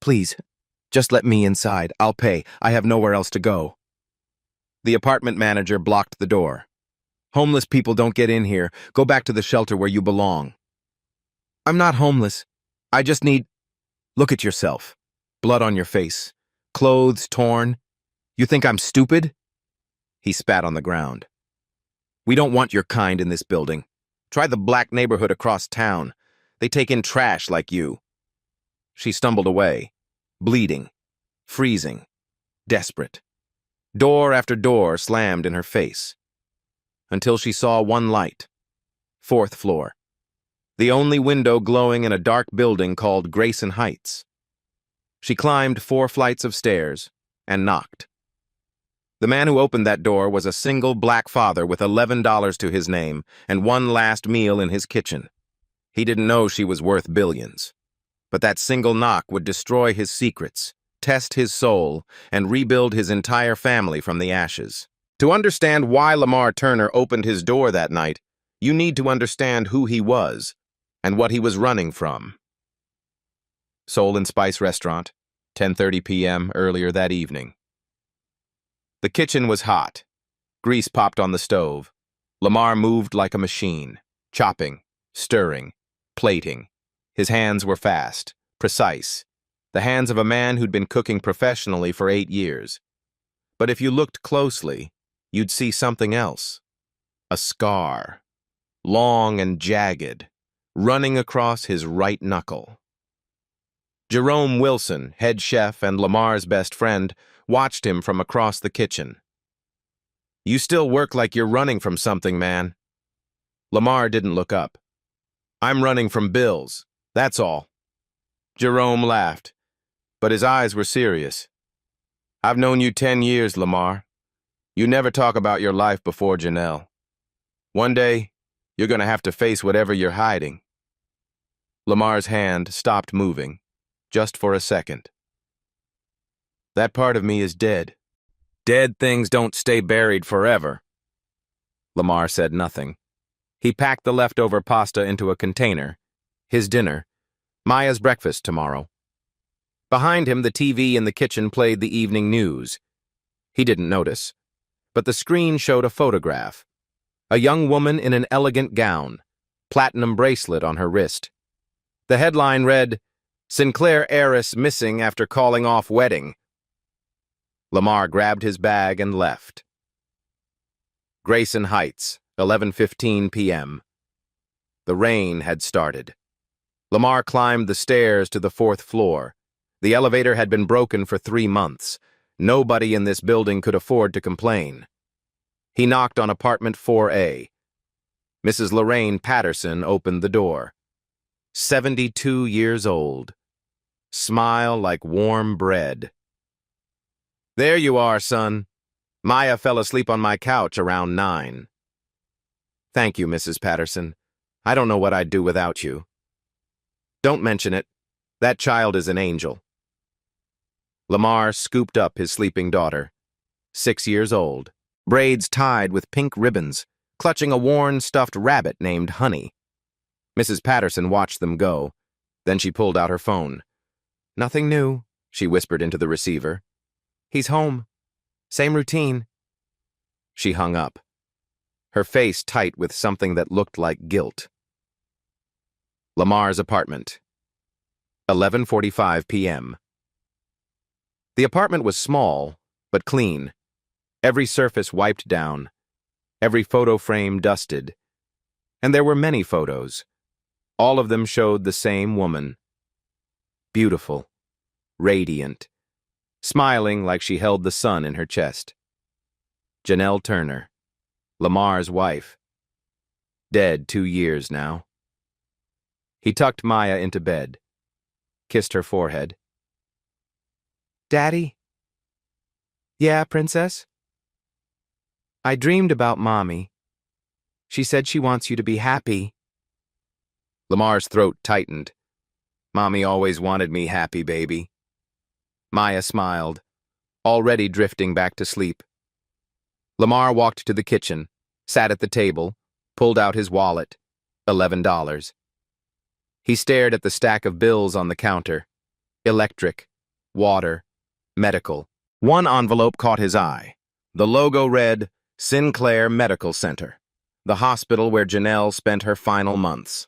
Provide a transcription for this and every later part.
Please, just let me inside. I'll pay. I have nowhere else to go. The apartment manager blocked the door. Homeless people don't get in here. Go back to the shelter where you belong. I'm not homeless. I just need... Look at yourself. Blood on your face. Clothes torn. You think I'm stupid? He spat on the ground. We don't want your kind in this building. Try the black neighborhood across town. They take in trash like you. She stumbled away, bleeding, freezing, desperate. Door after door slammed in her face, until she saw one light. 4th floor. The only window glowing in a dark building called Grayson Heights. She climbed 4 flights of stairs and knocked. The man who opened that door was a single black father with $11 to his name and one last meal in his kitchen. He didn't know she was worth billions. But that single knock would destroy his secrets, test his soul, and rebuild his entire family from the ashes. To understand why Lamar Turner opened his door that night, you need to understand who he was and what he was running from. Soul and Spice Restaurant, 10:30 p.m. earlier that evening. The kitchen was hot. Grease popped on the stove. Lamar moved like a machine, chopping, stirring, plating. His hands were fast, precise, the hands of a man who'd been cooking professionally for 8 years. But if you looked closely, you'd see something else. A scar, long and jagged, running across his right knuckle. Jerome Wilson, head chef and Lamar's best friend, watched him from across the kitchen. You still work like you're running from something, man. Lamar didn't look up. I'm running from bills, that's all. Jerome laughed, but his eyes were serious. I've known you 10 years, Lamar. You never talk about your life before Janelle. One day, you're going to have to face whatever you're hiding. Lamar's hand stopped moving, just for a second. That part of me is dead. Dead things don't stay buried forever. Lamar said nothing. He packed the leftover pasta into a container. His dinner. Maya's breakfast tomorrow. Behind him, the TV in the kitchen played the evening news. He didn't notice, but the screen showed a photograph. A young woman in an elegant gown, platinum bracelet on her wrist. The headline read, Sinclair heiress missing after calling off wedding. Lamar grabbed his bag and left. Grayson Heights, 11:15 p.m. The rain had started. Lamar climbed the stairs to the 4th floor. The elevator had been broken for 3 months. Nobody in this building could afford to complain. He knocked on apartment 4A. Mrs. Lorraine Patterson opened the door. 72 years old. Smile like warm bread. There you are, son. Maya fell asleep on my couch around 9. Thank you, Mrs. Patterson. I don't know what I'd do without you. Don't mention it. That child is an angel. Lamar scooped up his sleeping daughter, 6 years old, braids tied with pink ribbons, clutching a worn stuffed rabbit named Honey. Mrs. Patterson watched them go. Then she pulled out her phone. Nothing new, she whispered into the receiver. He's home. Same routine. She hung up, her face tight with something that looked like guilt. Lamar's apartment. 11:45 p.m. The apartment was small, but clean. Every surface wiped down, every photo frame dusted. And there were many photos. All of them showed the same woman. Beautiful, radiant, smiling like she held the sun in her chest. Janelle Turner, Lamar's wife. Dead 2 years now. He tucked Maya into bed, kissed her forehead. Daddy? Yeah, Princess? I dreamed about Mommy. She said she wants you to be happy. Lamar's throat tightened. Mommy always wanted me happy, baby. Maya smiled, already drifting back to sleep. Lamar walked to the kitchen, sat at the table, pulled out his wallet, $11. He stared at the stack of bills on the counter. Electric, water, medical. One envelope caught his eye. The logo read, Sinclair Medical Center, the hospital where Janelle spent her final months.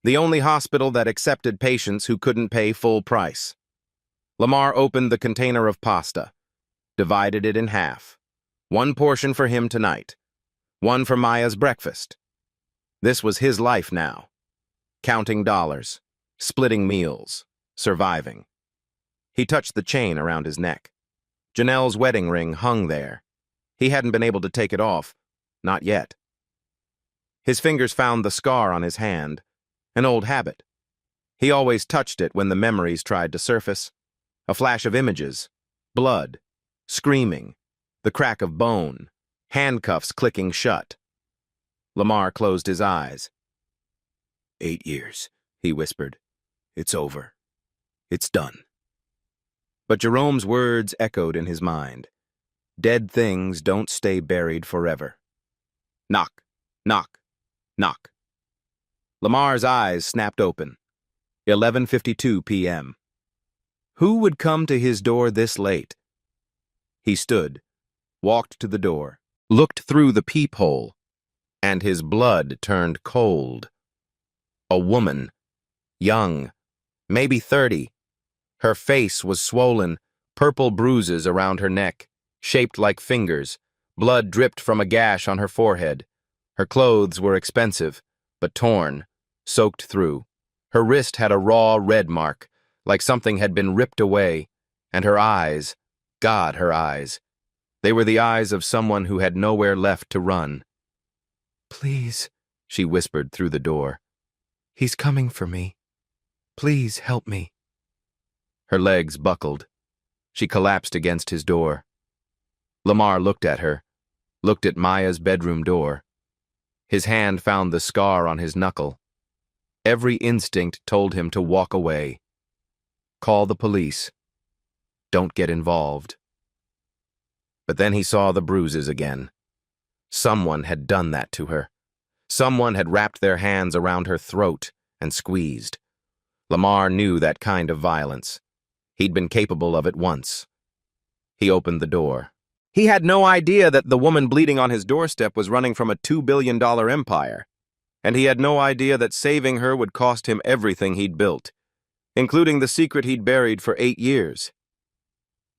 The only hospital that accepted patients who couldn't pay full price. Lamar opened the container of pasta, divided it in half. One portion for him tonight, one for Maya's breakfast. This was his life now. Counting dollars, splitting meals, surviving. He touched the chain around his neck. Janelle's wedding ring hung there. He hadn't been able to take it off, not yet. His fingers found the scar on his hand, an old habit. He always touched it when the memories tried to surface. A flash of images, blood, screaming, the crack of bone, handcuffs clicking shut. Lamar closed his eyes. 8 years, he whispered. It's over. It's done. But Jerome's words echoed in his mind. Dead things don't stay buried forever. Knock, knock, knock. Lamar's eyes snapped open. 11:52 p.m. Who would come to his door this late? He stood, walked to the door, looked through the peephole, and his blood turned cold. A woman, young, maybe 30. Her face was swollen, purple bruises around her neck, shaped like fingers. Blood dripped from a gash on her forehead. Her clothes were expensive, but torn, soaked through. Her wrist had a raw red mark, like something had been ripped away, and her eyes, God, her eyes. They were the eyes of someone who had nowhere left to run. Please, she whispered through the door. He's coming for me. Please help me. Her legs buckled. She collapsed against his door. Lamar looked at her, looked at Maya's bedroom door. His hand found the scar on his knuckle. Every instinct told him to walk away. Call the police. Don't get involved. But then he saw the bruises again. Someone had done that to her. Someone had wrapped their hands around her throat and squeezed. Lamar knew that kind of violence. He'd been capable of it once. He opened the door. He had no idea that the woman bleeding on his doorstep was running from a $2 billion empire. And he had no idea that saving her would cost him everything he'd built, including the secret he'd buried for 8 years.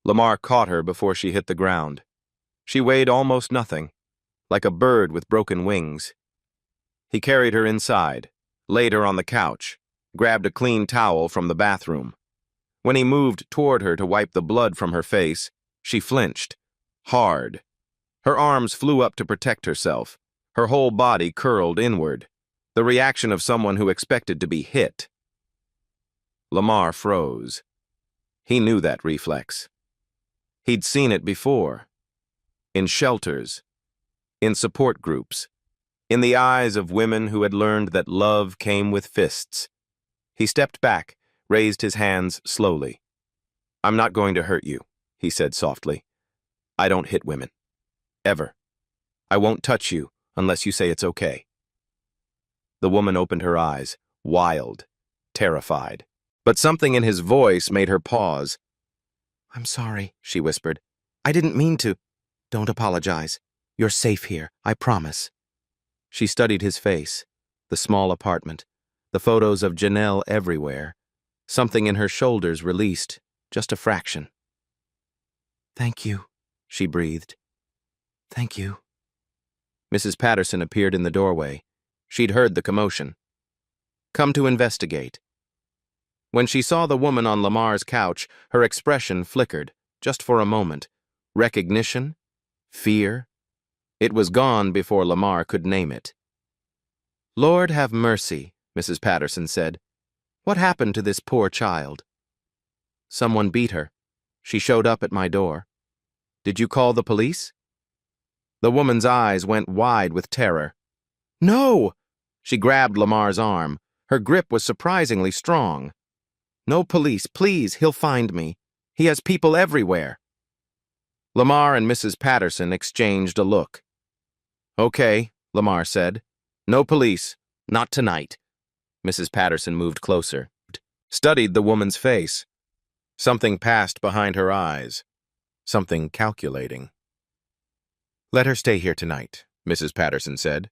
Lamar caught her before she hit the ground. She weighed almost nothing, like a bird with broken wings. He carried her inside, laid her on the couch, grabbed a clean towel from the bathroom. When he moved toward her to wipe the blood from her face, she flinched, hard. Her arms flew up to protect herself, her whole body curled inward, the reaction of someone who expected to be hit. Lamar froze. He knew that reflex. He'd seen it before. In shelters. In support groups. In the eyes of women who had learned that love came with fists. He stepped back, raised his hands slowly. I'm not going to hurt you, he said softly. I don't hit women. Ever. I won't touch you unless you say it's okay. The woman opened her eyes, wild, terrified. But something in his voice made her pause. I'm sorry, she whispered. I didn't mean to. Don't apologize. You're safe here, I promise. She studied his face, the small apartment, the photos of Janelle everywhere. Something in her shoulders released, just a fraction. Thank you, she breathed. Thank you. Mrs. Patterson appeared in the doorway. She'd heard the commotion. Come to investigate. When she saw the woman on Lamar's couch, her expression flickered, just for a moment. Recognition? Fear? It was gone before Lamar could name it. Lord have mercy, Mrs. Patterson said. What happened to this poor child? Someone beat her. She showed up at my door. Did you call the police? The woman's eyes went wide with terror. No! She grabbed Lamar's arm. Her grip was surprisingly strong. No police, please, he'll find me. He has people everywhere. Lamar and Mrs. Patterson exchanged a look. Okay, Lamar said. No police, not tonight. Mrs. Patterson moved closer, studied the woman's face. Something passed behind her eyes, something calculating. "Let her stay here tonight," Mrs. Patterson said.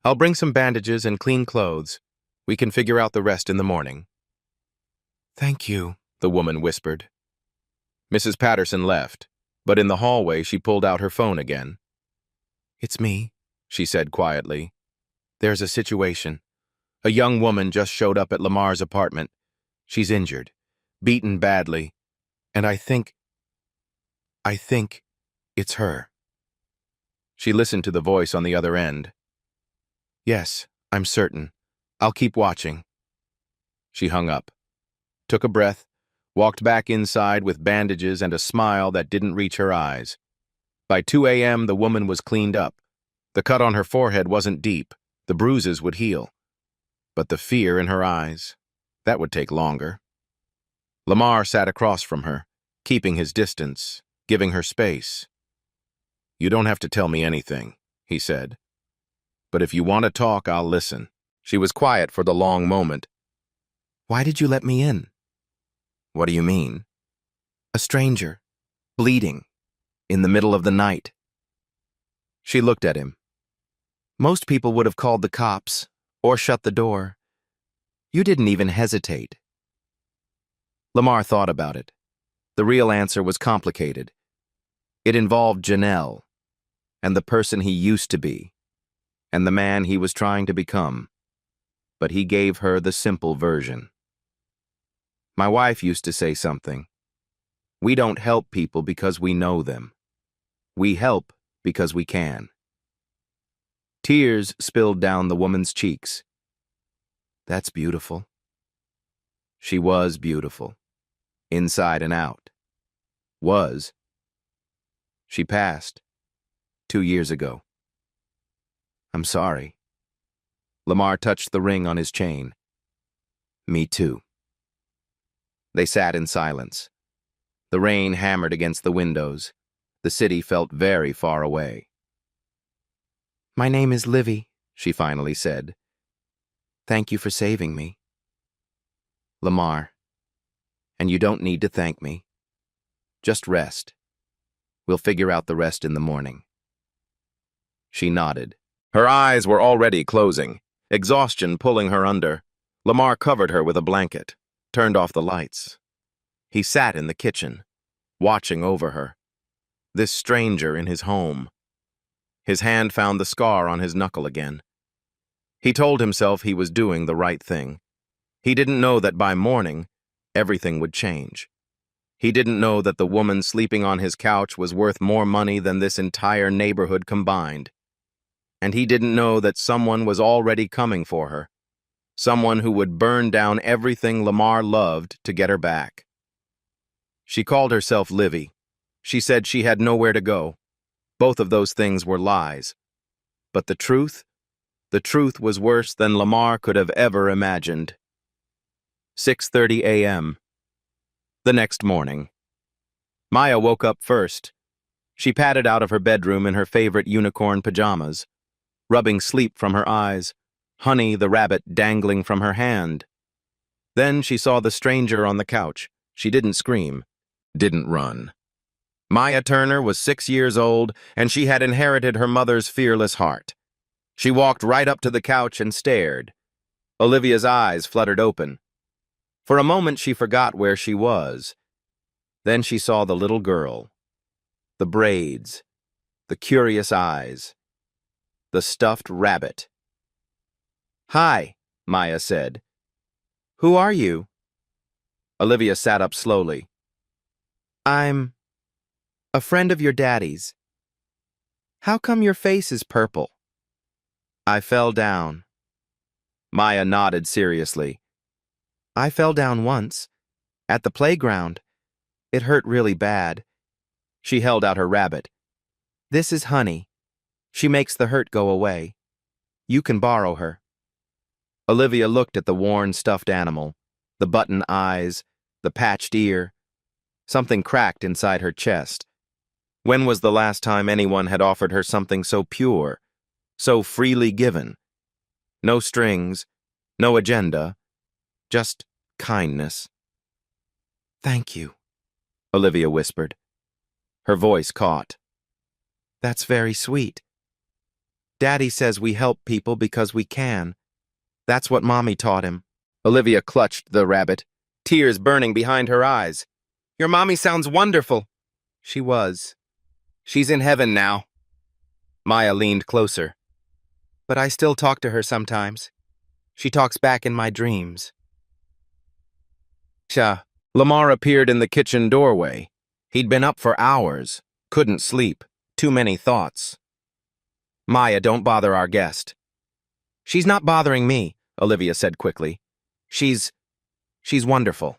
"I'll bring some bandages and clean clothes. We can figure out the rest in the morning." "Thank you," the woman whispered. Mrs. Patterson left, but in the hallway she pulled out her phone again. "It's me," she said quietly. "There's a situation. A young woman just showed up at Lamar's apartment. She's injured, beaten badly, and I think it's her." She listened to the voice on the other end. "Yes, I'm certain. I'll keep watching." She hung up, took a breath, walked back inside with bandages and a smile that didn't reach her eyes. By 2 a.m., the woman was cleaned up. The cut on her forehead wasn't deep. The bruises would heal. But the fear in her eyes, that would take longer. Lamar sat across from her, keeping his distance, giving her space. "You don't have to tell me anything," he said. "But if you want to talk, I'll listen." She was quiet for the long moment. "Why did you let me in?" "What do you mean?" "A stranger, bleeding, in the middle of the night." She looked at him. "Most people would have called the cops, or shut the door. You didn't even hesitate." Lamar thought about it. The real answer was complicated. It involved Janelle, and the person he used to be, and the man he was trying to become. But he gave her the simple version. "My wife used to say something. We don't help people because we know them. We help because we can." Tears spilled down the woman's cheeks. "That's beautiful." She was beautiful, inside and out. Was. She passed 2 years ago. "I'm sorry." Lamar touched the ring on his chain. "Me too." They sat in silence. The rain hammered against the windows. The city felt very far away. "My name is Livy," she finally said. "Thank you for saving me." "Lamar, and you don't need to thank me. Just rest. We'll figure out the rest in the morning." She nodded. Her eyes were already closing, exhaustion pulling her under. Lamar covered her with a blanket, turned off the lights. He sat in the kitchen, watching over her. This stranger in his home. His hand found the scar on his knuckle again. He told himself he was doing the right thing. He didn't know that by morning, everything would change. He didn't know that the woman sleeping on his couch was worth more money than this entire neighborhood combined. And he didn't know that someone was already coming for her. Someone who would burn down everything Lamar loved to get her back. She called herself Livy. She said she had nowhere to go. Both of those things were lies. But the truth was worse than Lamar could have ever imagined. 6:30 a.m. The next morning. Maya woke up first. She padded out of her bedroom in her favorite unicorn pajamas, rubbing sleep from her eyes, Honey the rabbit dangling from her hand. Then she saw the stranger on the couch. She didn't scream, didn't run. Maya Turner was 6 years old, and she had inherited her mother's fearless heart. She walked right up to the couch and stared. Olivia's eyes fluttered open. For a moment she forgot where she was. Then she saw the little girl, the braids, the curious eyes, the stuffed rabbit. "Hi," Maya said. "Who are you?" Olivia sat up slowly. "I'm a friend of your daddy's." "How come your face is purple?" "I fell down." Maya nodded seriously. "I fell down once, at the playground. It hurt really bad." She held out her rabbit. "This is Honey. She makes the hurt go away. You can borrow her." Olivia looked at the worn stuffed animal, the button eyes, the patched ear. Something cracked inside her chest. When was the last time anyone had offered her something so pure, so freely given? No strings, no agenda, just kindness. Thank you, Olivia whispered. Her voice caught. That's very sweet. Daddy says we help people because we can. That's what Mommy taught him. Olivia clutched the rabbit, tears burning behind her eyes. Your mommy sounds wonderful. She was. She's in heaven now. Maya leaned closer. But I still talk to her sometimes. She talks back in my dreams. Lamar appeared in the kitchen doorway. He'd been up for hours, couldn't sleep, too many thoughts. Maya, don't bother our guest. She's not bothering me, Olivia said quickly. She's wonderful.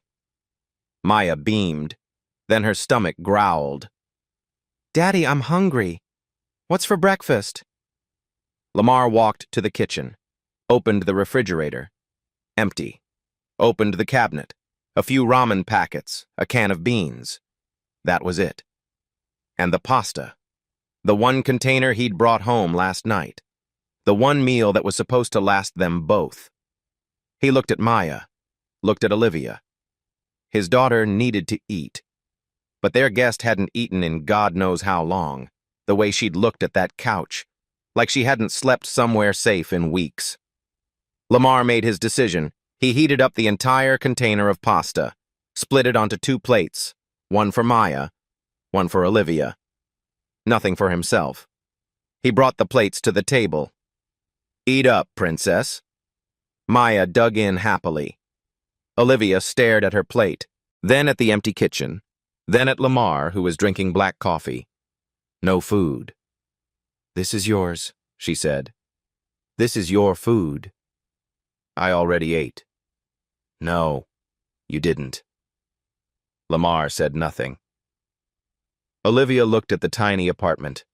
Maya beamed, then her stomach growled. Daddy, I'm hungry. What's for breakfast? Lamar walked to the kitchen, opened the refrigerator. Empty. Opened the cabinet. A few ramen packets, a can of beans. That was it. And the pasta. The one container he'd brought home last night. The one meal that was supposed to last them both. He looked at Maya, looked at Olivia. His daughter needed to eat. But their guest hadn't eaten in God knows how long, the way she'd looked at that couch, like she hadn't slept somewhere safe in weeks. Lamar made his decision. He heated up the entire container of pasta, split it onto 2 plates, one for Maya, one for Olivia. Nothing for himself. He brought the plates to the table. Eat up, princess. Maya dug in happily. Olivia stared at her plate, then at the empty kitchen, then at Lamar, who was drinking black coffee. No food. This is yours, she said. This is your food. I already ate. No, you didn't. Lamar said nothing. Olivia looked at the tiny apartment,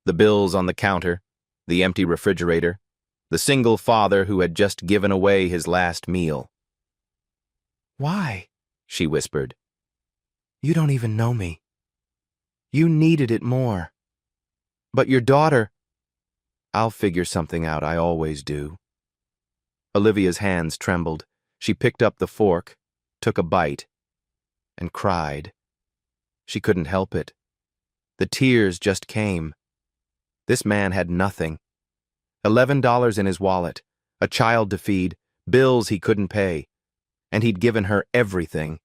the bills on the counter, the empty refrigerator, the single father who had just given away his last meal. Why? She whispered. You don't even know me. You needed it more. But your daughter... I'll figure something out, I always do. Olivia's hands trembled. She picked up the fork, took a bite, and cried. She couldn't help it. The tears just came. This man had nothing. $11 in his wallet, a child to feed, bills he couldn't pay, and he'd given her everything.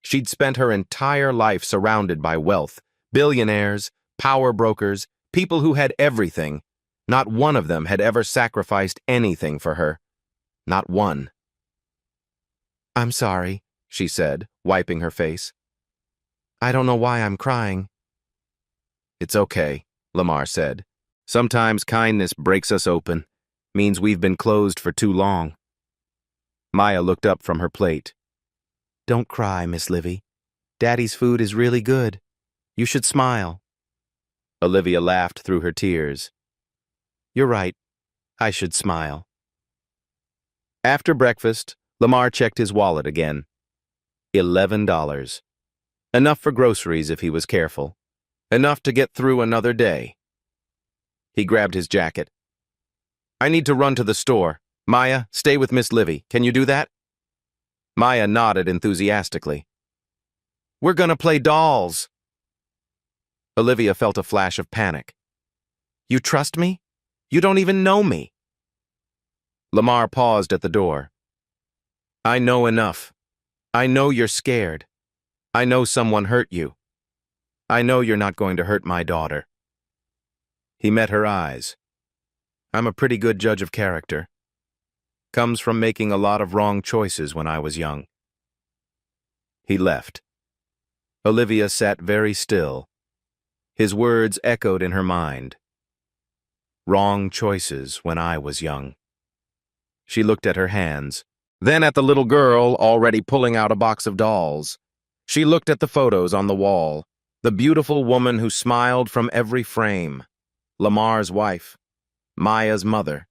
She'd spent her entire life surrounded by wealth, billionaires, power brokers, people who had everything. Not one of them had ever sacrificed anything for her. Not one. I'm sorry, she said, wiping her face. I don't know why I'm crying. It's okay, Lamar said. Sometimes kindness breaks us open, means we've been closed for too long. Maya looked up from her plate. Don't cry, Miss Livy. Daddy's food is really good. You should smile. Olivia laughed through her tears. You're right. I should smile. After breakfast, Lamar checked his wallet again. $11. Enough for groceries if he was careful. Enough to get through another day. He grabbed his jacket. I need to run to the store. Maya, stay with Miss Livy. Can you do that? Maya nodded enthusiastically. We're gonna play dolls. Olivia felt a flash of panic. You trust me? You don't even know me. Lamar paused at the door. I know enough. I know you're scared. I know someone hurt you. I know you're not going to hurt my daughter. He met her eyes. I'm a pretty good judge of character. Comes from making a lot of wrong choices when I was young. He left. Olivia sat very still. His words echoed in her mind. Wrong choices when I was young. She looked at her hands, then at the little girl already pulling out a box of dolls. She looked at the photos on the wall, the beautiful woman who smiled from every frame, Lamar's wife, Maya's mother.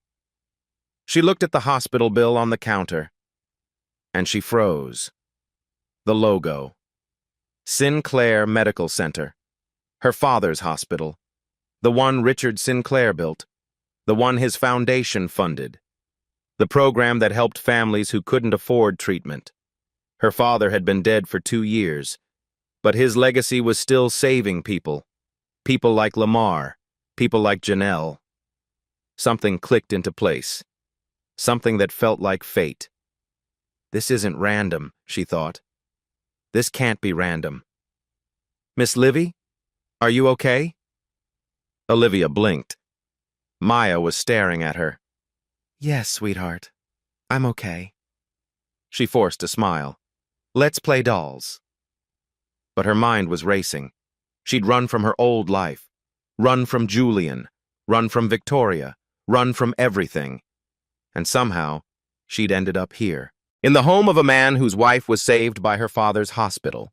She looked at the hospital bill on the counter, and she froze. The logo. Sinclair Medical Center. Her father's hospital. The one Richard Sinclair built. The one his foundation funded. The program that helped families who couldn't afford treatment. Her father had been dead for 2 years, but his legacy was still saving people. People like Lamar, people like Janelle. Something clicked into place. Something that felt like fate. This isn't random, she thought. This can't be random. Miss Livy? Are you okay? Olivia blinked. Maya was staring at her. Yes, sweetheart. I'm okay. She forced a smile. Let's play dolls. But her mind was racing. She'd run from her old life. Run from Julian. Run from Victoria. Run from everything. And somehow, she'd ended up here. In the home of a man whose wife was saved by her father's hospital.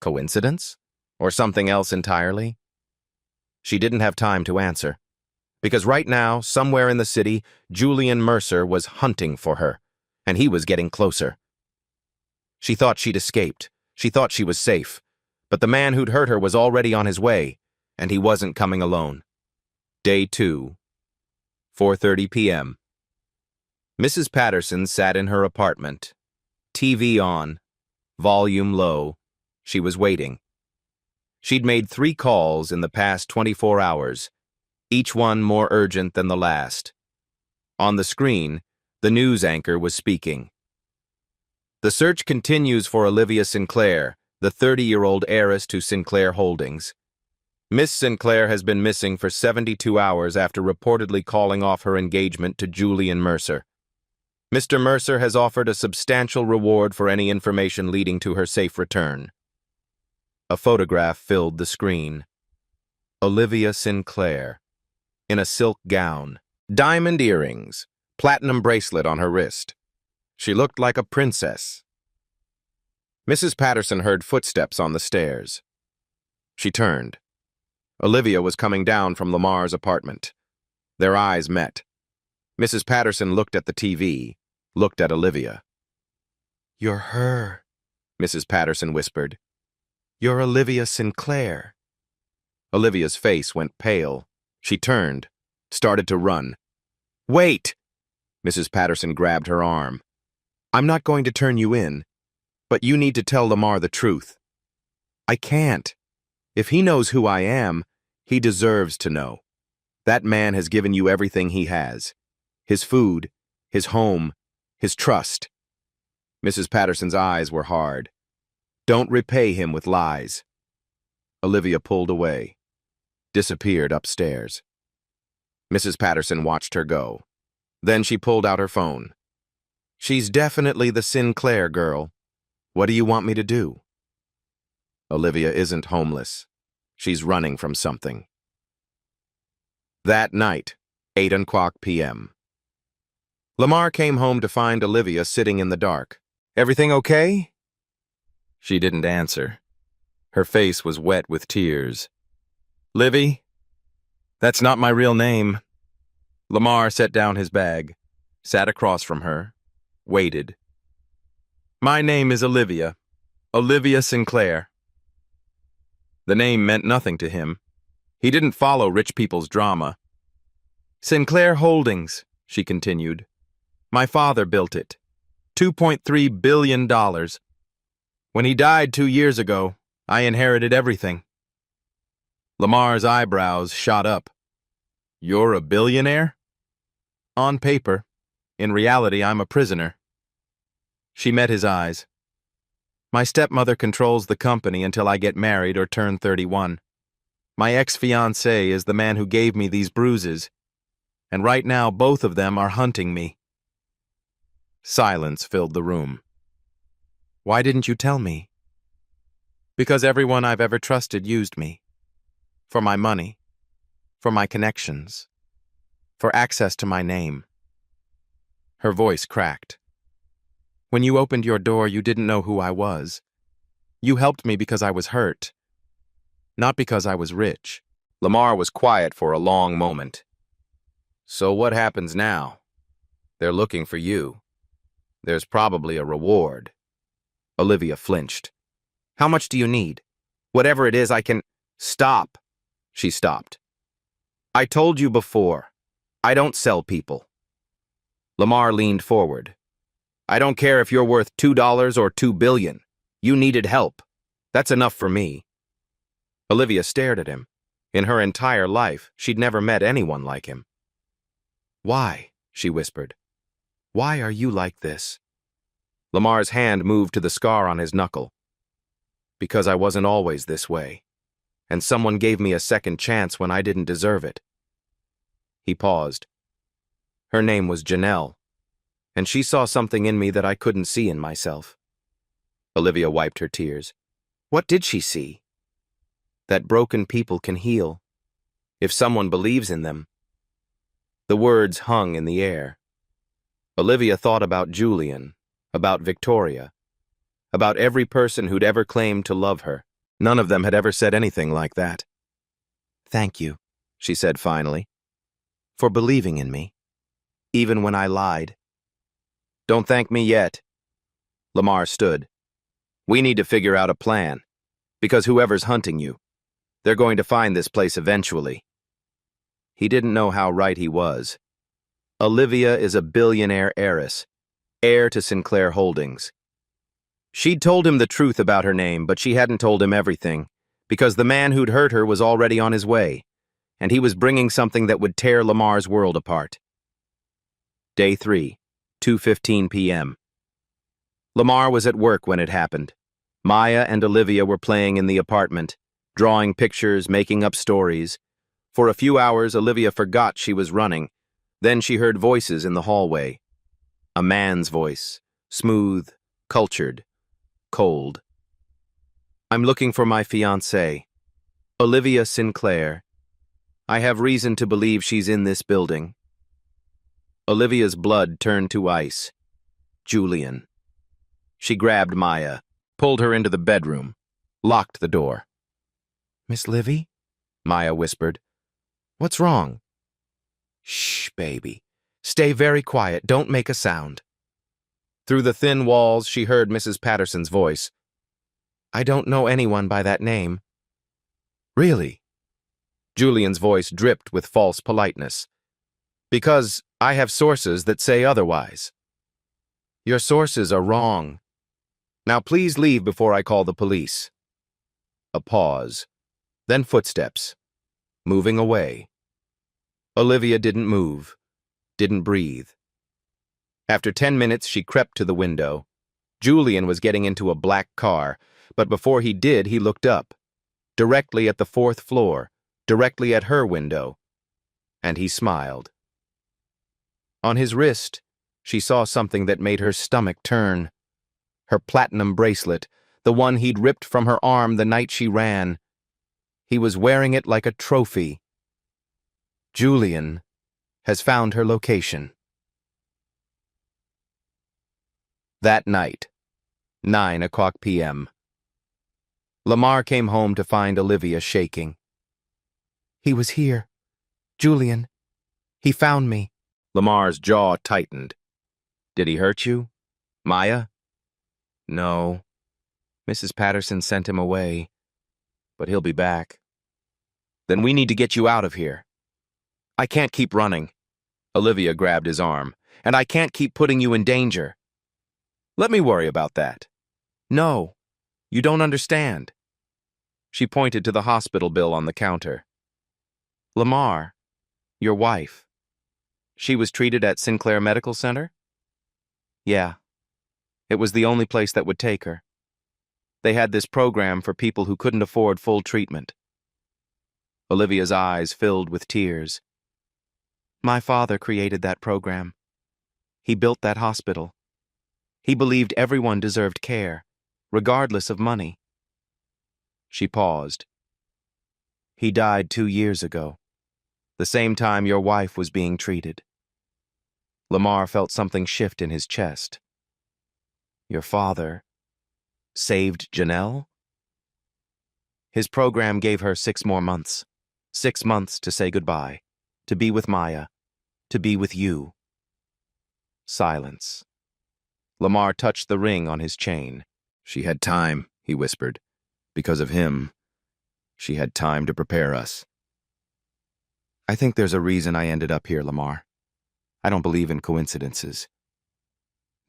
Coincidence? Or something else entirely? She didn't have time to answer. Because right now, somewhere in the city, Julian Mercer was hunting for her, and he was getting closer. She thought she'd escaped. She thought she was safe. But the man who'd hurt her was already on his way, and he wasn't coming alone. Day 2, 4:30 p.m. Mrs. Patterson sat in her apartment. TV on, volume low. She was waiting. She'd made 3 calls in the past 24 hours, each one more urgent than the last. On the screen, the news anchor was speaking. The search continues for Olivia Sinclair, the 30-year-old heiress to Sinclair Holdings. Miss Sinclair has been missing for 72 hours after reportedly calling off her engagement to Julian Mercer. Mr. Mercer has offered a substantial reward for any information leading to her safe return. A photograph filled the screen. Olivia Sinclair, in a silk gown, diamond earrings, platinum bracelet on her wrist. She looked like a princess. Mrs. Patterson heard footsteps on the stairs. She turned. Olivia was coming down from Lamar's apartment. Their eyes met. Mrs. Patterson looked at the TV, looked at Olivia. "You're her," Mrs. Patterson whispered. "You're Olivia Sinclair." Olivia's face went pale. She turned, started to run. "Wait!" Mrs. Patterson grabbed her arm. "I'm not going to turn you in, but you need to tell Lamar the truth." "I can't. If he knows who I am, he deserves to know. That man has given you everything he has. His food, his home, his trust." Mrs. Patterson's eyes were hard. "Don't repay him with lies." Olivia pulled away, disappeared upstairs. Mrs. Patterson watched her go. Then she pulled out her phone. "She's definitely the Sinclair girl. What do you want me to do?" Olivia isn't homeless. She's running from something. That night, 8:00 p.m. Lamar came home to find Olivia sitting in the dark. "Everything okay?" She didn't answer. Her face was wet with tears. "Livy? That's not my real name." Lamar set down his bag, sat across from her, waited. "My name is Olivia. Olivia Sinclair." The name meant nothing to him. He didn't follow rich people's drama. "Sinclair Holdings," she continued. "My father built it. $2.3 billion. When he died 2 years ago, I inherited everything." Lamar's eyebrows shot up. "You're a billionaire?" "On paper. In reality, I'm a prisoner." She met his eyes. "My stepmother controls the company until I get married or turn 31. My ex-fiancé is the man who gave me these bruises, and right now both of them are hunting me." Silence filled the room. "Why didn't you tell me?" "Because everyone I've ever trusted used me. For my money, for my connections, for access to my name." Her voice cracked. "When you opened your door, you didn't know who I was. You helped me because I was hurt, not because I was rich." Lamar was quiet for a long moment. "So what happens now? They're looking for you. There's probably a reward." Olivia flinched. "How much do you need? Whatever it is, I can—" "Stop." She stopped. "I told you before. I don't sell people." Lamar leaned forward. I don't care if you're worth $2 or $2 billion. You needed help. That's enough for me. Olivia stared at him. In her entire life, she'd never met anyone like him. Why? She whispered. Why are you like this? Lamar's hand moved to the scar on his knuckle. Because I wasn't always this way, and someone gave me a second chance when I didn't deserve it. He paused. Her name was Janelle, and she saw something in me that I couldn't see in myself. Olivia wiped her tears. What did she see? That broken people can heal, if someone believes in them. The words hung in the air. Olivia thought about Julian, about Victoria, about every person who'd ever claimed to love her. None of them had ever said anything like that. Thank you, she said finally, for believing in me, even when I lied. Don't thank me yet. Lamar stood. We need to figure out a plan, because whoever's hunting you, they're going to find this place eventually. He didn't know how right he was. Olivia is a billionaire heiress, heir to Sinclair Holdings. She'd told him the truth about her name, but she hadn't told him everything, because the man who'd hurt her was already on his way, and he was bringing something that would tear Lamar's world apart. Day 3, 2:15 p.m. Lamar was at work when it happened. Maya and Olivia were playing in the apartment, drawing pictures, making up stories. For a few hours, Olivia forgot she was running. Then she heard voices in the hallway. A man's voice, smooth, cultured, cold. I'm looking for my fiancée, Olivia Sinclair. I have reason to believe she's in this building. Olivia's blood turned to ice. Julian. She grabbed Maya, pulled her into the bedroom, locked the door. Miss Livy? Maya whispered. What's wrong? Shh, baby. Stay very quiet. Don't make a sound. Through the thin walls, she heard Mrs. Patterson's voice. I don't know anyone by that name. Really? Julian's voice dripped with false politeness. Because I have sources that say otherwise. Your sources are wrong. Now please leave before I call the police. A pause. Then footsteps. Moving away. Olivia didn't move, didn't breathe. After 10 minutes, she crept to the window. Julian was getting into a black car, but before he did, he looked up, directly at the 4th floor, directly at her window, and he smiled. On his wrist, she saw something that made her stomach turn. Her platinum bracelet, the one he'd ripped from her arm the night she ran. He was wearing it like a trophy. Julian has found her location. That night, 9:00 p.m. Lamar came home to find Olivia shaking. He was here. Julian. He found me. Lamar's jaw tightened. Did he hurt you? Maya? No. Mrs. Patterson sent him away. But he'll be back. Then we need to get you out of here. I can't keep running. Olivia grabbed his arm. And I can't keep putting you in danger. Let me worry about that. No, you don't understand. She pointed to the hospital bill on the counter. Lamar, your wife. She was treated at Sinclair Medical Center? Yeah. It was the only place that would take her. They had this program for people who couldn't afford full treatment. Olivia's eyes filled with tears. My father created that program. He built that hospital. He believed everyone deserved care, regardless of money. She paused. He died 2 years ago, the same time your wife was being treated. Lamar felt something shift in his chest. Your father saved Janelle? His program gave her 6 more months. 6 months to say goodbye, to be with Maya, to be with you. Silence. Lamar touched the ring on his chain. She had time, he whispered. Because of him, she had time to prepare us. I think there's a reason I ended up here, Lamar. I don't believe in coincidences.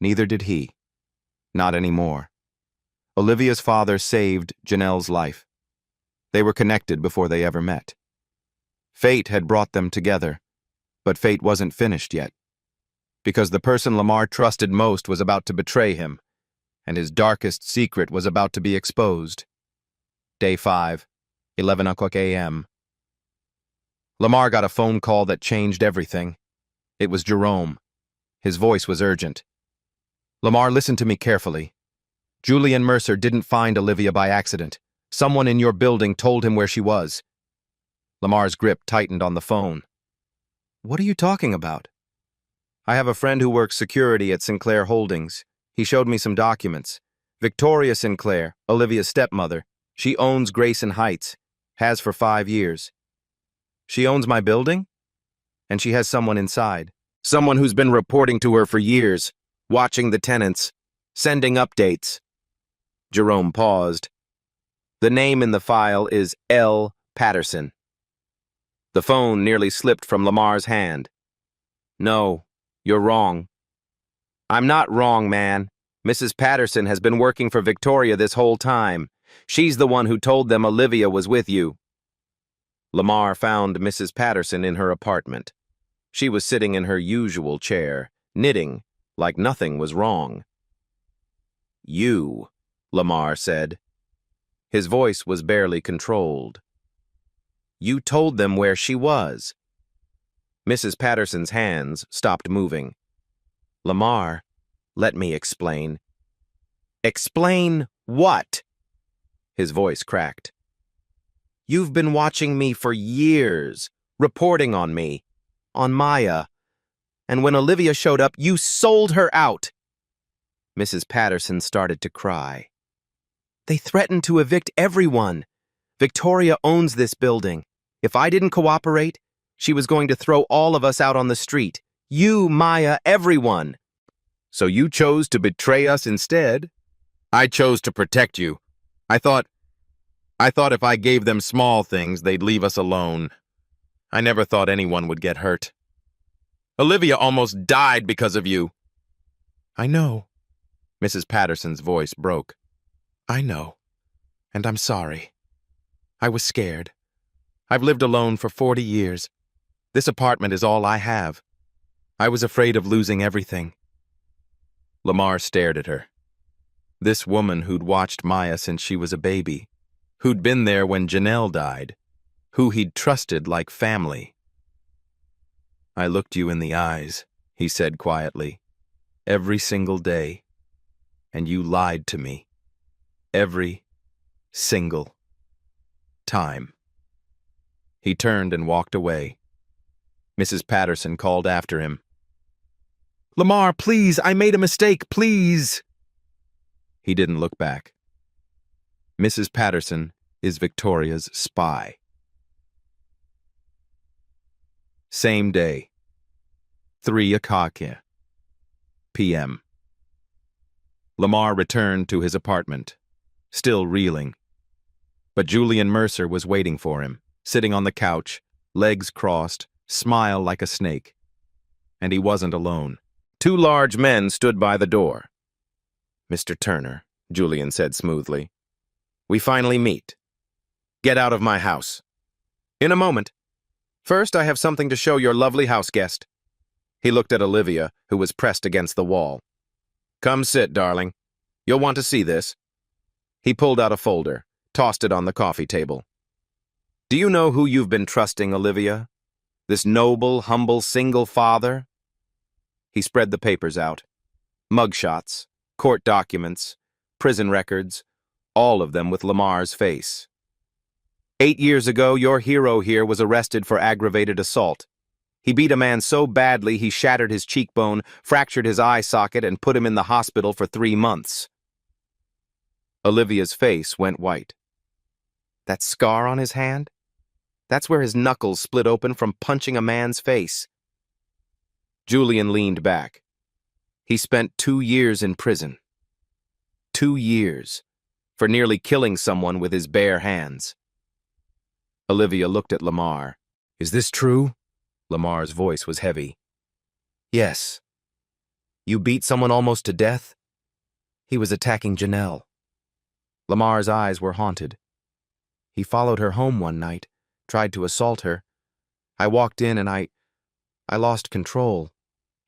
Neither did he. Not anymore. Olivia's father saved Janelle's life. They were connected before they ever met. Fate had brought them together, but fate wasn't finished yet. Because the person Lamar trusted most was about to betray him, and his darkest secret was about to be exposed. Day 5, 11 o'clock a.m. Lamar got a phone call that changed everything. It was Jerome. His voice was urgent. Lamar, listen to me carefully. Julian Mercer didn't find Olivia by accident. Someone in your building told him where she was. Lamar's grip tightened on the phone. What are you talking about? I have a friend who works security at Sinclair Holdings. He showed me some documents. Victoria Sinclair, Olivia's stepmother. She owns Grayson Heights. Has for 5 years. She owns my building? And she has someone inside. Someone who's been reporting to her for years, watching the tenants, sending updates. Jerome paused. The name in the file is L. Patterson. The phone nearly slipped from Lamar's hand. No, you're wrong. I'm not wrong, man. Mrs. Patterson has been working for Victoria this whole time. She's the one who told them Olivia was with you. Lamar found Mrs. Patterson in her apartment. She was sitting in her usual chair, knitting, like nothing was wrong. You, Lamar said. His voice was barely controlled. You told them where she was. Mrs. Patterson's hands stopped moving. Lamar, let me explain. Explain what? His voice cracked. You've been watching me for years, reporting on me, on Maya. And when Olivia showed up, you sold her out. Mrs. Patterson started to cry. They threatened to evict everyone. Victoria owns this building. If I didn't cooperate, she was going to throw all of us out on the street. You, Maya, everyone. So you chose to betray us instead? I chose to protect you. I thought if I gave them small things, they'd leave us alone. I never thought anyone would get hurt. Olivia almost died because of you. I know. Mrs. Patterson's voice broke. I know. And I'm sorry. I was scared. I've lived alone for 40 years. This apartment is all I have. I was afraid of losing everything. Lamar stared at her. This woman who'd watched Maya since she was a baby, who'd been there when Janelle died, who he'd trusted like family. I looked you in the eyes, he said quietly, every single day, and you lied to me. Every single time. He turned and walked away. Mrs. Patterson called after him. Lamar, please, I made a mistake, please. He didn't look back. Mrs. Patterson is Victoria's spy. Same day, 3 o'clock p.m. Lamar returned to his apartment, still reeling. But Julian Mercer was waiting for him, sitting on the couch, legs crossed, smile like a snake. And he wasn't alone. 2 large men stood by the door. Mr. Turner, Julian said smoothly, we finally meet. Get out of my house. In a moment. First, I have something to show your lovely house guest. He looked at Olivia, who was pressed against the wall. Come sit, darling. You'll want to see this. He pulled out a folder, tossed it on the coffee table. Do you know who you've been trusting, Olivia? This noble, humble, single father? He spread the papers out. Mugshots, court documents, prison records, all of them with Lamar's face. 8 years ago, your hero here was arrested for aggravated assault. He beat a man so badly he shattered his cheekbone, fractured his eye socket, and put him in the hospital for 3 months. Olivia's face went white. That scar on his hand? That's where his knuckles split open from punching a man's face. Julian leaned back. He spent 2 years in prison. 2 years for nearly killing someone with his bare hands. Olivia looked at Lamar. Is this true? Lamar's voice was heavy. Yes. You beat someone almost to death? He was attacking Janelle. Lamar's eyes were haunted. He followed her home one night, tried to assault her. I walked in and I lost control.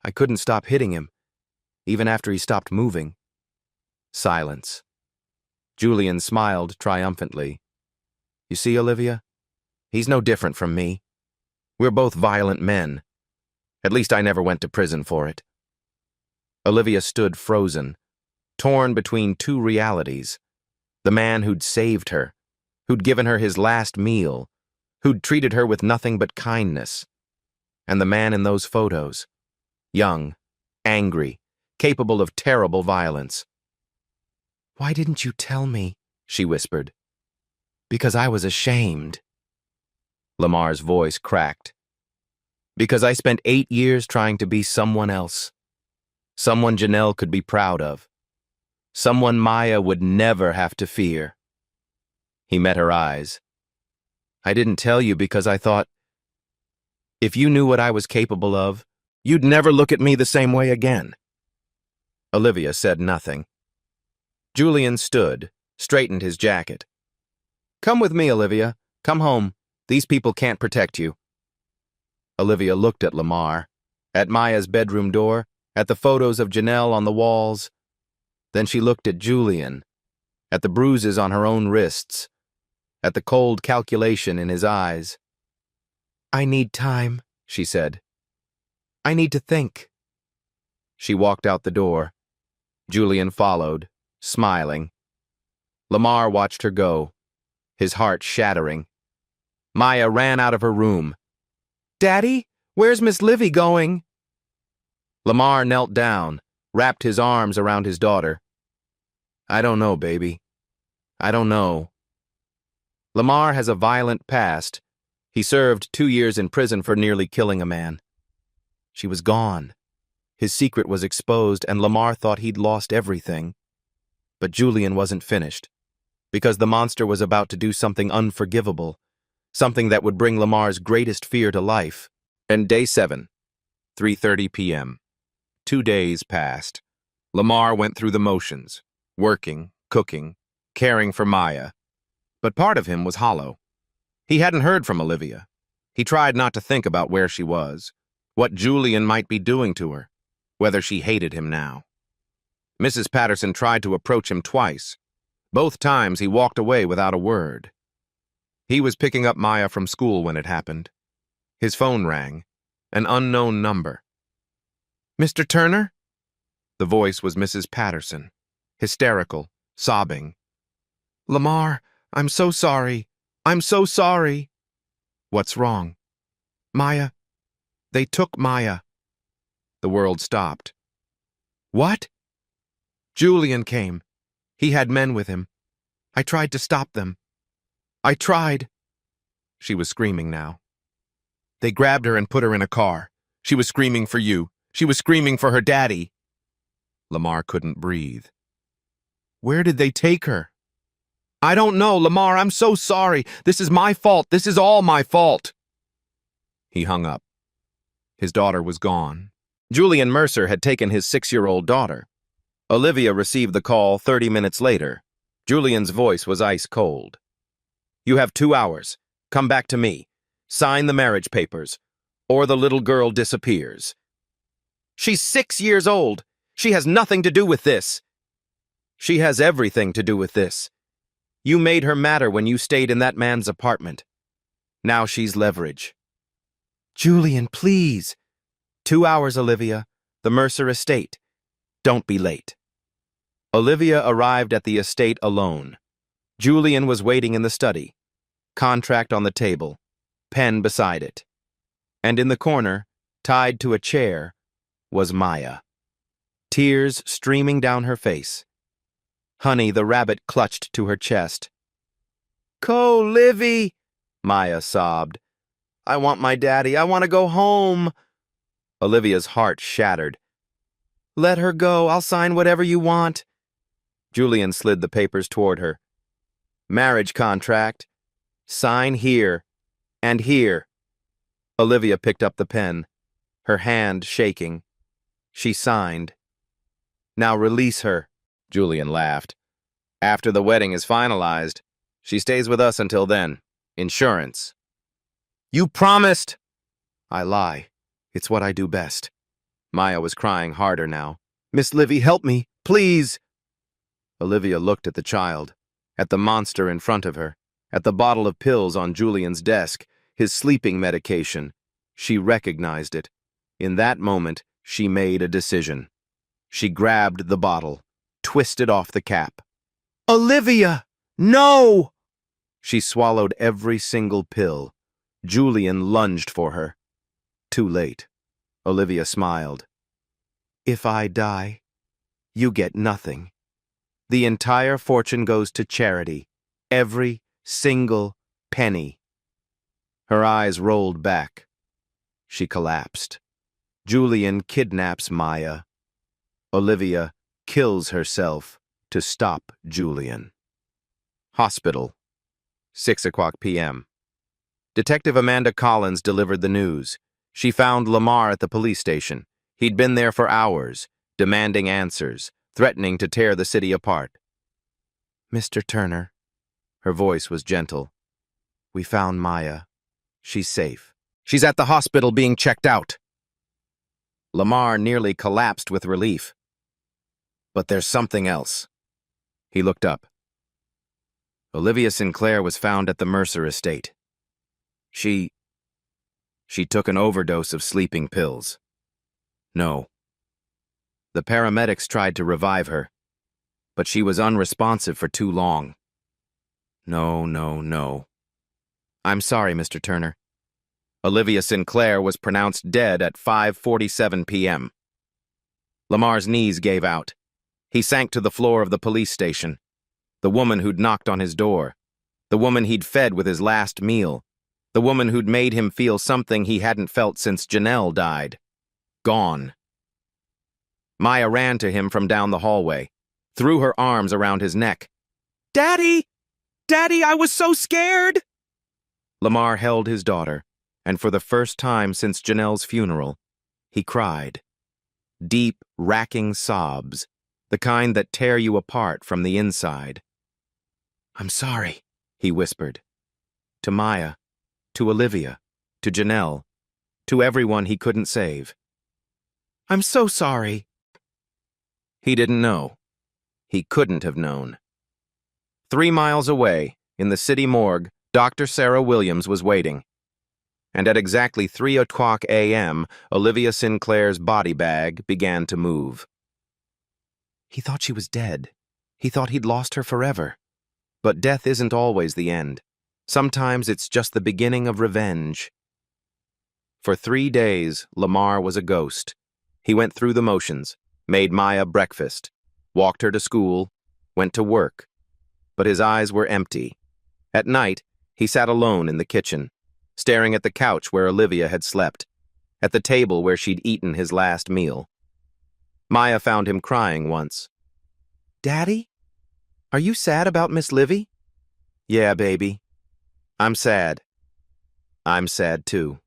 I couldn't stop hitting him, even after he stopped moving. Silence. Julian smiled triumphantly. You see, Olivia? He's no different from me. We're both violent men. At least I never went to prison for it. Olivia stood frozen, torn between two realities. The man who'd saved her, who'd given her his last meal, who'd treated her with nothing but kindness. And the man in those photos, young, angry, capable of terrible violence. Why didn't you tell me? She whispered. Because I was ashamed. Lamar's voice cracked. Because I spent 8 years trying to be someone else. Someone Janelle could be proud of. Someone Maya would never have to fear. He met her eyes. I didn't tell you because I thought, if you knew what I was capable of, you'd never look at me the same way again. Olivia said nothing. Julian stood, straightened his jacket. Come with me, Olivia. Come home. These people can't protect you. Olivia looked at Lamar, at Maya's bedroom door, at the photos of Janelle on the walls. Then she looked at Julian, at the bruises on her own wrists, at the cold calculation in his eyes. I need time, she said. I need to think. She walked out the door. Julian followed, smiling. Lamar watched her go, his heart shattering. Maya ran out of her room. Daddy, where's Miss Livy going? Lamar knelt down, wrapped his arms around his daughter. I don't know, baby. I don't know. Lamar has a violent past. He served 2 years in prison for nearly killing a man. She was gone. His secret was exposed, and Lamar thought he'd lost everything. But Julian wasn't finished, because the monster was about to do something unforgivable, something that would bring Lamar's greatest fear to life. And day 7, 3:30 p.m. 2 days passed. Lamar went through the motions, working, cooking, caring for Maya. But part of him was hollow. He hadn't heard from Olivia. He tried not to think about where she was, what Julian might be doing to her, whether she hated him now. Mrs. Patterson tried to approach him twice. Both times he walked away without a word. He was picking up Maya from school when it happened. His phone rang, an unknown number. Mr. Turner? The voice was Mrs. Patterson, hysterical, sobbing. Lamar, I'm so sorry. I'm so sorry. What's wrong? Maya. They took Maya. The world stopped. What? Julian came. He had men with him. I tried to stop them. I tried. She was screaming now. They grabbed her and put her in a car. She was screaming for you. She was screaming for her daddy. Lamar couldn't breathe. Where did they take her? I don't know, Lamar. I'm so sorry. This is my fault. This is all my fault. He hung up. His daughter was gone. Julian Mercer had taken his 6-year-old daughter. Olivia received the call 30 minutes later. Julian's voice was ice cold. You have 2 hours. Come back to me. Sign the marriage papers, or the little girl disappears. She's 6 years old. She has nothing to do with this. She has everything to do with this. You made her matter when you stayed in that man's apartment. Now she's leverage. Julian, please. 2 hours, Olivia. The Mercer estate. Don't be late. Olivia arrived at the estate alone. Julian was waiting in the study. Contract on the table. Pen beside it. And in the corner, tied to a chair, was Maya. Tears streaming down her face. Honey the rabbit clutched to her chest. Livy, Maya sobbed. I want my daddy. I want to go home. Olivia's heart shattered. Let her go. I'll sign whatever you want. Julian slid the papers toward her. Marriage contract. Sign here. And here. Olivia picked up the pen, her hand shaking. She signed. Now release her. Julian laughed. After the wedding is finalized, she stays with us until then. Insurance. You promised! I lie. It's what I do best. Maya was crying harder now. Miss Livy, help me, please! Olivia looked at the child, at the monster in front of her, at the bottle of pills on Julian's desk, his sleeping medication. She recognized it. In that moment, she made a decision. She grabbed the bottle, twisted off the cap. Olivia! No! She swallowed every single pill. Julian lunged for her. Too late. Olivia smiled. If I die, you get nothing. The entire fortune goes to charity. Every single penny. Her eyes rolled back. She collapsed. Julian kidnaps Maya. Olivia kills herself to stop Julian. Hospital. 6:00 p.m. Detective Amanda Collins delivered the news. She found Lamar at the police station. He'd been there for hours, demanding answers, threatening to tear the city apart. Mr. Turner, her voice was gentle. We found Maya. She's safe. She's at the hospital being checked out. Lamar nearly collapsed with relief. But there's something else. He looked up. Olivia Sinclair was found at the Mercer estate. She took an overdose of sleeping pills. No. The paramedics tried to revive her, but she was unresponsive for too long. No. I'm sorry, Mr. Turner. Olivia Sinclair was pronounced dead at 5:47 p.m. Lamar's knees gave out. He sank to the floor of the police station. The woman who'd knocked on his door. The woman he'd fed with his last meal. The woman who'd made him feel something he hadn't felt since Janelle died. Gone. Maya ran to him from down the hallway, threw her arms around his neck. Daddy! Daddy, I was so scared! Lamar held his daughter, and for the first time since Janelle's funeral, he cried. Deep, racking sobs, the kind that tear you apart from the inside. I'm sorry, he whispered. To Maya, to Olivia, to Janelle, to everyone he couldn't save. I'm so sorry. He didn't know. He couldn't have known. 3 miles away, in the city morgue, Dr. Sarah Williams was waiting. And at exactly 3:00 a.m., Olivia Sinclair's body bag began to move. He thought she was dead. He thought he'd lost her forever. But death isn't always the end. Sometimes it's just the beginning of revenge. For 3 days, Lamar was a ghost. He went through the motions, made Maya breakfast, walked her to school, went to work. But his eyes were empty. At night, he sat alone in the kitchen, staring at the couch where Olivia had slept, at the table where she'd eaten his last meal. Maya found him crying once. Daddy? Are you sad about Miss Livy? Yeah, baby. I'm sad. I'm sad, too.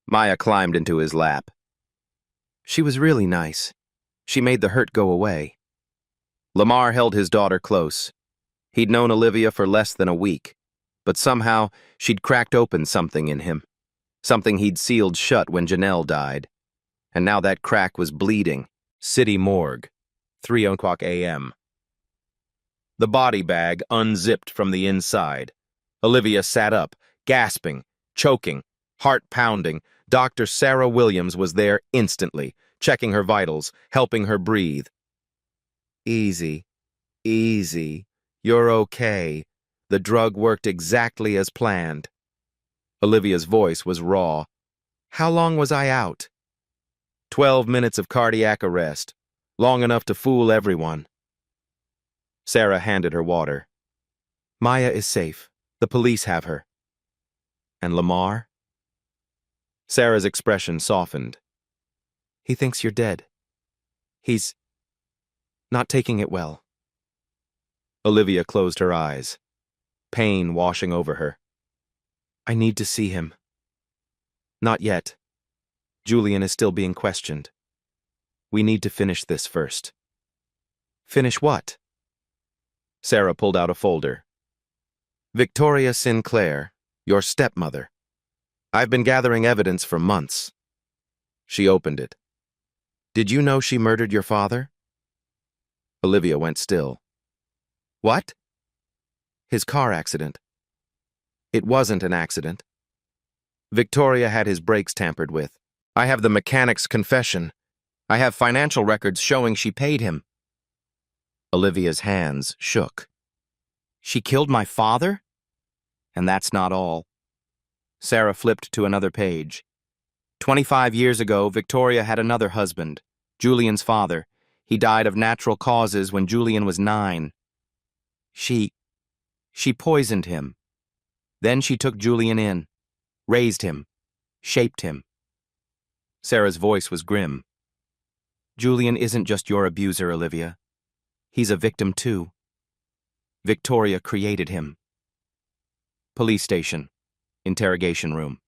Maya climbed into his lap. She was really nice. She made the hurt go away. Lamar held his daughter close. He'd known Olivia for less than a week, but somehow she'd cracked open something in him, something he'd sealed shut when Janelle died. And now that crack was bleeding. City morgue, 3:00 a.m. The body bag unzipped from the inside. Olivia sat up, gasping, choking, heart pounding. Dr. Sarah Williams was there instantly, checking her vitals, helping her breathe. Easy, easy. You're okay. The drug worked exactly as planned. Olivia's voice was raw. How long was I out? 12 minutes of cardiac arrest, long enough to fool everyone. Sarah handed her water. Maya is safe. The police have her. And Lamar? Sarah's expression softened. He thinks you're dead. He's not taking it well. Olivia closed her eyes, pain washing over her. I need to see him. Not yet. Julian is still being questioned. We need to finish this first. Finish what? Sarah pulled out a folder. Victoria Sinclair, your stepmother. I've been gathering evidence for months. She opened it. Did you know she murdered your father? Olivia went still. What? His car accident. It wasn't an accident. Victoria had his brakes tampered with. I have the mechanic's confession. I have financial records showing she paid him. Olivia's hands shook. She killed my father? And that's not all. Sarah flipped to another page. 25 years ago, Victoria had another husband, Julian's father. He died of natural causes when Julian was 9. She poisoned him. Then she took Julian in, raised him, shaped him. Sarah's voice was grim. Julian isn't just your abuser, Olivia. He's a victim too. Victoria created him. Police station. Interrogation room.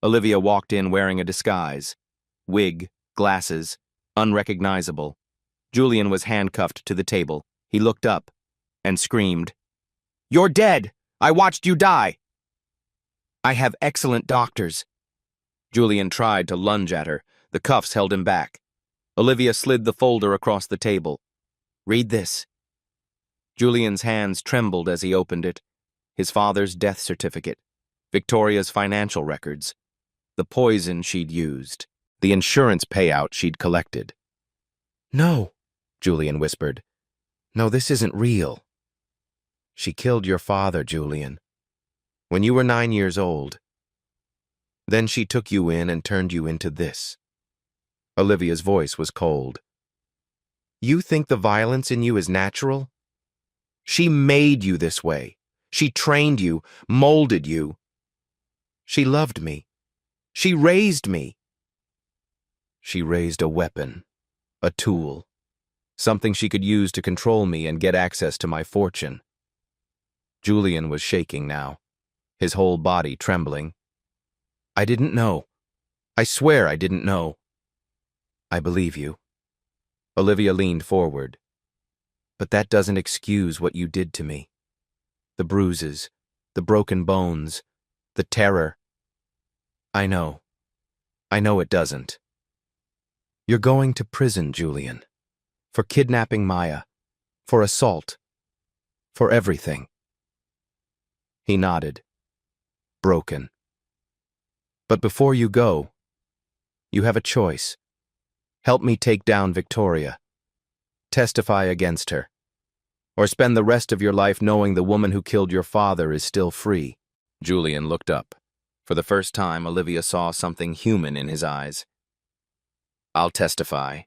Olivia walked in wearing a disguise. Wig, glasses, unrecognizable. Julian was handcuffed to the table. He looked up and screamed, "You're dead! I watched you die!" I have excellent doctors. Julian tried to lunge at her. The cuffs held him back. Olivia slid the folder across the table. Read this. Julian's hands trembled as he opened it. His father's death certificate. Victoria's financial records. The poison she'd used. The insurance payout she'd collected. No, Julian whispered. No, this isn't real. She killed your father, Julian, when you were 9 years old. Then she took you in and turned you into this. Olivia's voice was cold. You think the violence in you is natural? She made you this way. She trained you, molded you. She loved me. She raised me. She raised a weapon, a tool, something she could use to control me and get access to my fortune. Julian was shaking now, his whole body trembling. I didn't know. I swear I didn't know. I believe you. Olivia leaned forward. But that doesn't excuse what you did to me. The bruises, the broken bones, the terror. I know. I know it doesn't. You're going to prison, Julian, for kidnapping Maya, for assault, for everything. He nodded, broken. But before you go, you have a choice. Help me take down Victoria. Testify against her. Or spend the rest of your life knowing the woman who killed your father is still free. Julian looked up. For the first time, Olivia saw something human in his eyes. I'll testify.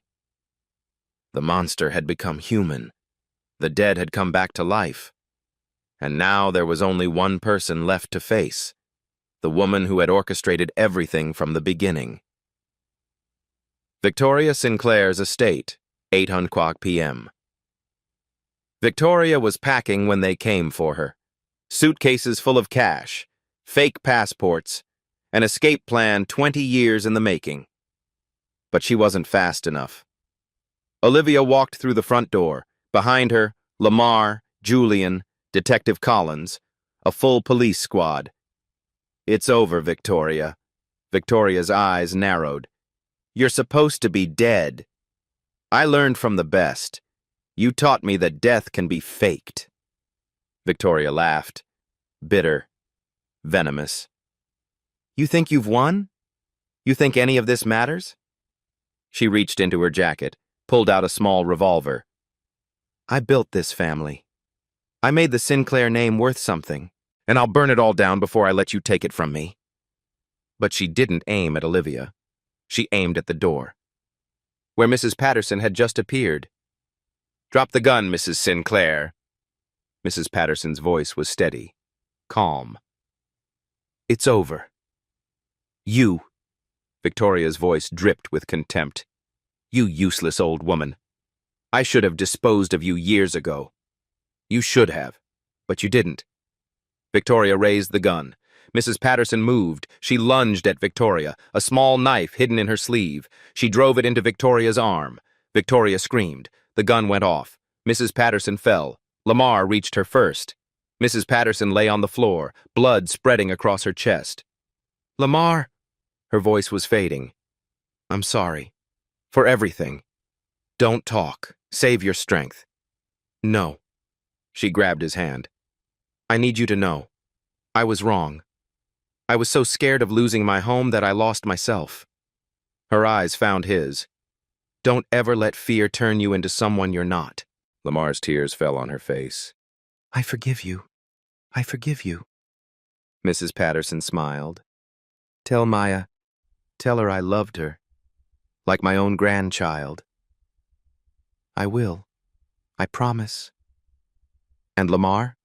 The monster had become human. The dead had come back to life. And now there was only one person left to face. The woman who had orchestrated everything from the beginning. Victoria Sinclair's estate, 8:00 p.m. Victoria was packing when they came for her. Suitcases full of cash, fake passports, an escape plan 20 years in the making. But she wasn't fast enough. Olivia walked through the front door. Behind her, Lamar, Julian, Detective Collins, a full police squad. It's over, Victoria. Victoria's eyes narrowed. You're supposed to be dead. I learned from the best. You taught me that death can be faked. Victoria laughed, bitter, venomous. You think you've won? You think any of this matters? She reached into her jacket, pulled out a small revolver. I built this family. I made the Sinclair name worth something, and I'll burn it all down before I let you take it from me. But she didn't aim at Olivia. She aimed at the door, where Mrs. Patterson had just appeared. Drop the gun, Mrs. Sinclair. Mrs. Patterson's voice was steady, calm. It's over. You. Victoria's voice dripped with contempt. You useless old woman. I should have disposed of you years ago. You should have, but you didn't. Victoria raised the gun. Mrs. Patterson moved. She lunged at Victoria, a small knife hidden in her sleeve. She drove it into Victoria's arm. Victoria screamed. The gun went off. Mrs. Patterson fell. Lamar reached her first. Mrs. Patterson lay on the floor, blood spreading across her chest. Lamar! Her voice was fading. I'm sorry. For everything. Don't talk. Save your strength. No. She grabbed his hand. I need you to know. I was wrong. I was so scared of losing my home that I lost myself. Her eyes found his. Don't ever let fear turn you into someone you're not. Lamar's tears fell on her face. I forgive you. I forgive you. Mrs. Patterson smiled. Tell Maya. Tell her I loved her. Like my own grandchild. I will. I promise. And Lamar?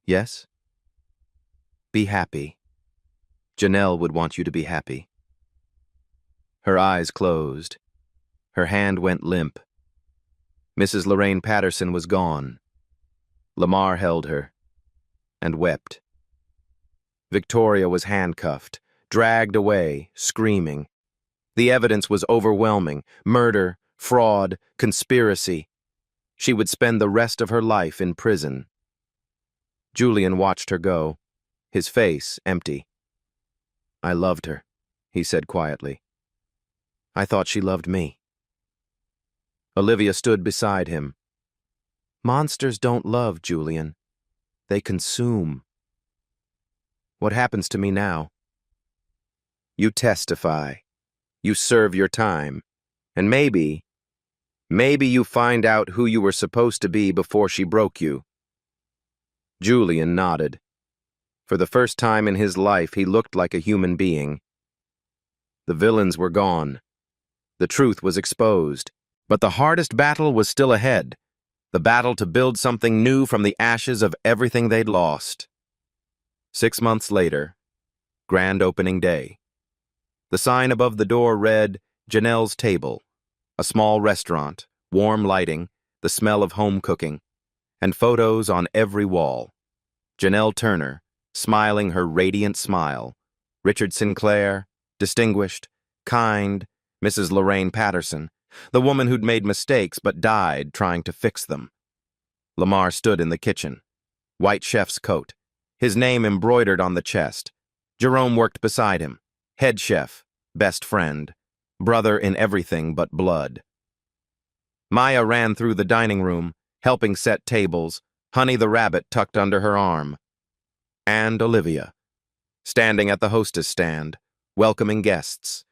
Yes? Be happy. Janelle would want you to be happy. Her eyes closed. Her hand went limp. Mrs. Lorraine Patterson was gone. Lamar held her and wept. Victoria was handcuffed, dragged away, screaming. The evidence was overwhelming: murder, fraud, conspiracy. She would spend the rest of her life in prison. Julian watched her go, his face empty. I loved her, he said quietly. I thought she loved me. Olivia stood beside him. Monsters don't love, Julian. They consume. What happens to me now? You testify. You serve your time. And maybe you find out who you were supposed to be before she broke you. Julian nodded. For the first time in his life, he looked like a human being. The villains were gone. The truth was exposed. But the hardest battle was still ahead. The battle to build something new from the ashes of everything they'd lost. 6 months later, grand opening day. The sign above the door read, Janelle's Table. A small restaurant, warm lighting, the smell of home cooking, and photos on every wall. Janelle Turner, smiling her radiant smile. Richard Sinclair, distinguished, kind, Mrs. Lorraine Patterson, the woman who'd made mistakes but died trying to fix them. Lamar stood in the kitchen. White chef's coat, his name embroidered on the chest. Jerome worked beside him. Head chef, best friend, brother in everything but blood. Maya ran through the dining room, helping set tables, Honey the rabbit tucked under her arm. And Olivia, standing at the hostess stand, welcoming guests,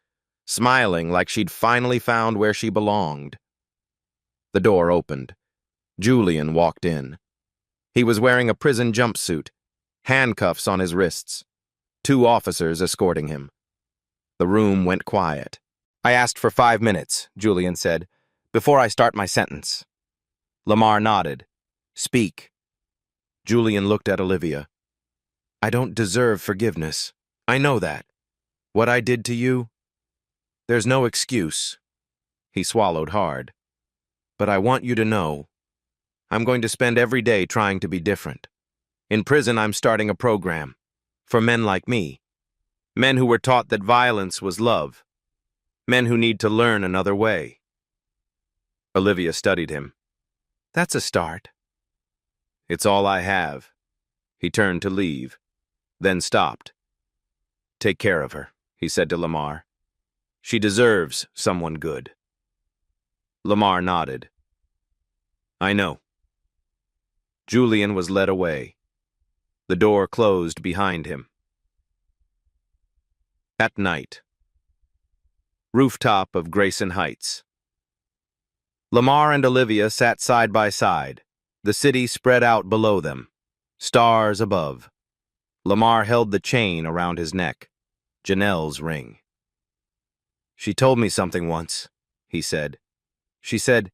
smiling like she'd finally found where she belonged. The door opened. Julian walked in. He was wearing a prison jumpsuit, handcuffs on his wrists, 2 officers escorting him. The room went quiet. I asked for 5 minutes, Julian said, before I start my sentence. Lamar nodded. Speak. Julian looked at Olivia. I don't deserve forgiveness. I know that. What I did to you? There's no excuse. He swallowed hard. But I want you to know, I'm going to spend every day trying to be different. In prison, I'm starting a program. For men like me. Men who were taught that violence was love. Men who need to learn another way. Olivia studied him. That's a start. It's all I have. He turned to leave, then stopped. Take care of her, he said to Lamar. She deserves someone good. Lamar nodded. I know. Julian was led away. The door closed behind him. At night. Rooftop of Grayson Heights. Lamar and Olivia sat side by side, the city spread out below them, stars above. Lamar held the chain around his neck, Janelle's ring. She told me something once, he said. She said,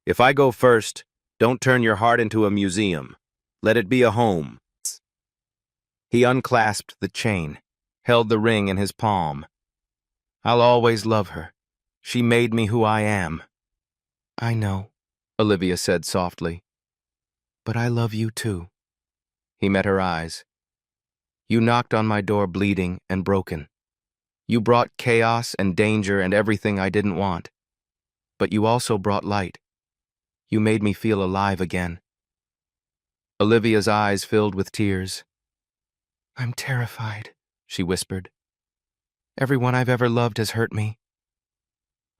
if I go first, don't turn your heart into a museum. Let it be a home. He unclasped the chain, held the ring in his palm. I'll always love her. She made me who I am. I know, Olivia said softly. But I love you too. He met her eyes. You knocked on my door bleeding and broken. You brought chaos and danger and everything I didn't want. But you also brought light. You made me feel alive again. Olivia's eyes filled with tears. I'm terrified, she whispered. Everyone I've ever loved has hurt me.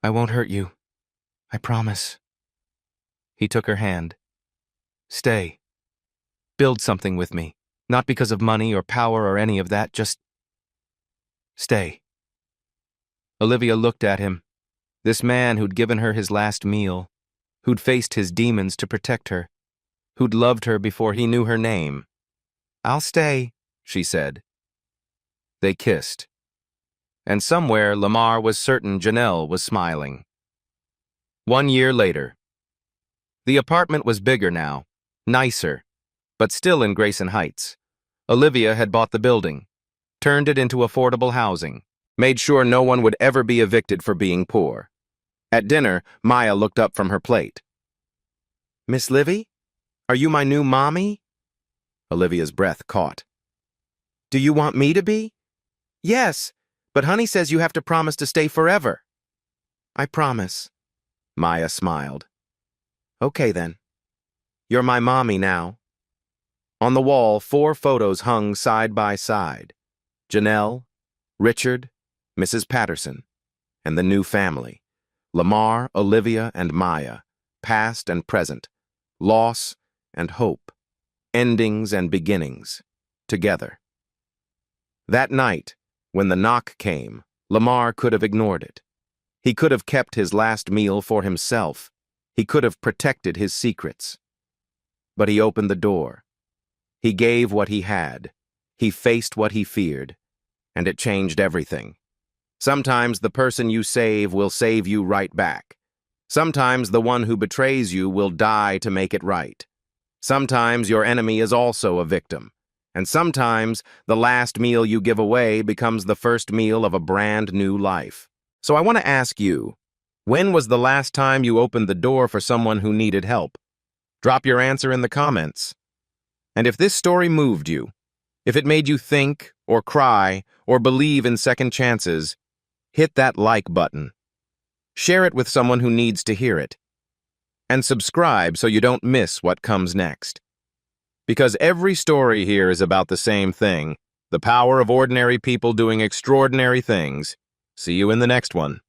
I won't hurt you. I promise. He took her hand. Stay. Build something with me. Not because of money or power or any of that, just stay. Olivia looked at him. This man who'd given her his last meal, who'd faced his demons to protect her, who'd loved her before he knew her name. I'll stay, she said. They kissed. And somewhere Lamar was certain Janelle was smiling. 1 year later. The apartment was bigger now, nicer, but still in Grayson Heights. Olivia had bought the building, turned it into affordable housing, made sure no one would ever be evicted for being poor. At dinner, Maya looked up from her plate. Miss Livy? Are you my new mommy? Olivia's breath caught. Do you want me to be? Yes, but Honey says you have to promise to stay forever. I promise. Maya smiled. Okay then. You're my mommy now. On the wall, 4 photos hung side by side. Janelle, Richard, Mrs. Patterson, and the new family. Lamar, Olivia, and Maya, past and present, loss and hope, endings and beginnings, together. That night, when the knock came, Lamar could have ignored it. He could have kept his last meal for himself. He could have protected his secrets. But he opened the door. He gave what he had. He faced what he feared. And it changed everything. Sometimes the person you save will save you right back. Sometimes the one who betrays you will die to make it right. Sometimes your enemy is also a victim. And sometimes the last meal you give away becomes the first meal of a brand new life. So I want to ask you, when was the last time you opened the door for someone who needed help? Drop your answer in the comments. And if this story moved you, if it made you think or cry or believe in second chances, hit that like button. Share it with someone who needs to hear it. And subscribe so you don't miss what comes next. Because every story here is about the same thing, the power of ordinary people doing extraordinary things. See you in the next one.